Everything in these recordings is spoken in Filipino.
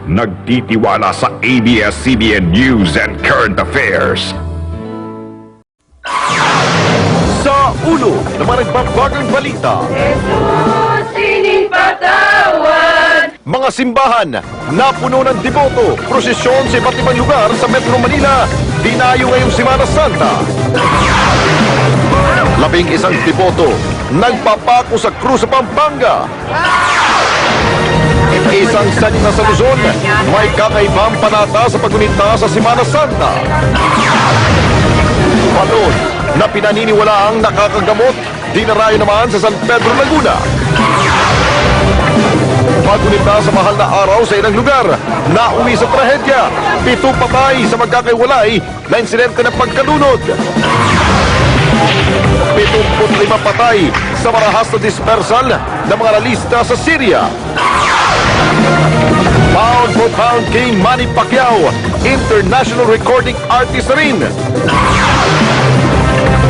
nagtitiwala sa ABS-CBN News and Current Affairs. Sa ulo ng mga nagbabagang balita, Jesus, sinipatawad! mga simbahan na puno ng deboto, prosesyon sa iba't ibang lugar sa Metro Manila, dinayo ngayong Semana Santa. 11 deboto nagpapako sa krus sa Pampanga. Isang salina sa Luzon, may kakaibang panata sa paggunita sa Semana Santa. Balon na pinaniniwalaang nakakagamot, dinarayo naman sa San Pedro, Laguna. Paggunita sa mahal na araw sa ilang lugar, nauwi sa trahedya, 7 patay sa magkakaiwalay na insidente ng pagkalunod. 75 patay sa marahas na dispersal ng mga analista sa Syria. Pound for pound King Manny Pacquiao, international recording artist na rin.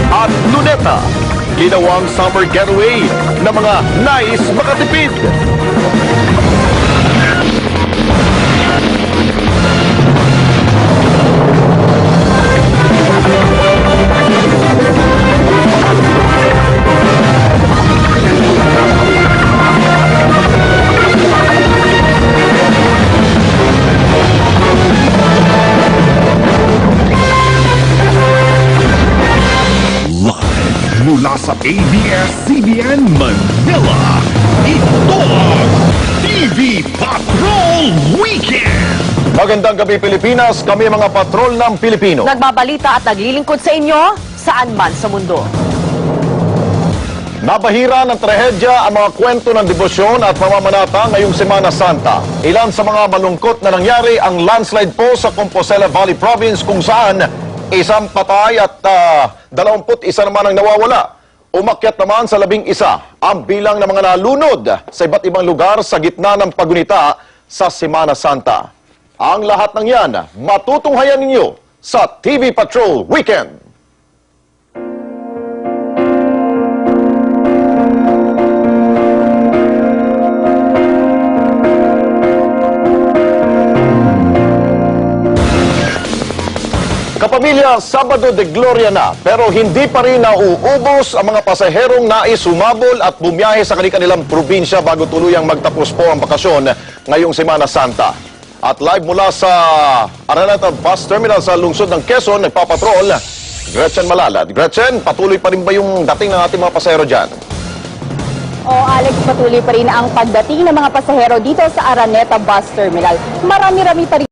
At Luneta, ginawang summer getaway ng mga nais makatipid. Mula sa ABS-CBN Manila, ito ang TV Patrol Weekend! Magandang gabi Pilipinas, kami mga patrol ng Pilipino. Nagbabalita at naglilingkod sa inyo saan man sa mundo. Nabahira ng trahedya ang mga kwento ng debosyon at pamamanata ngayong Semana Santa. Ilan sa mga malungkot na nangyari ang landslide po sa Compostela Valley Province kung saan isang patay at 21 naman ang nawawala. Umakyat naman sa 11 ang bilang ng mga nalunod sa iba't ibang lugar sa gitna ng pagunita sa Semana Santa. Ang lahat ng yan, matutunghayan ninyo sa TV Patrol Weekend. Kapamilya, Sabado de Gloria na, pero hindi pa rin nauubos ang mga pasaherong nais sumabol at bumiyahe sa kanilang probinsya bago tuluyang magtapos po ang bakasyon ngayong Semana Santa. At live mula sa Araneta Bus Terminal sa lungsod ng Quezon, nagpapatrol, Gretchen Malalad. Gretchen, patuloy pa rin ba yung dating ng ating mga pasahero dyan? Alex, patuloy pa rin ang pagdating ng mga pasahero dito sa Araneta Bus Terminal. Marami-rami pa rin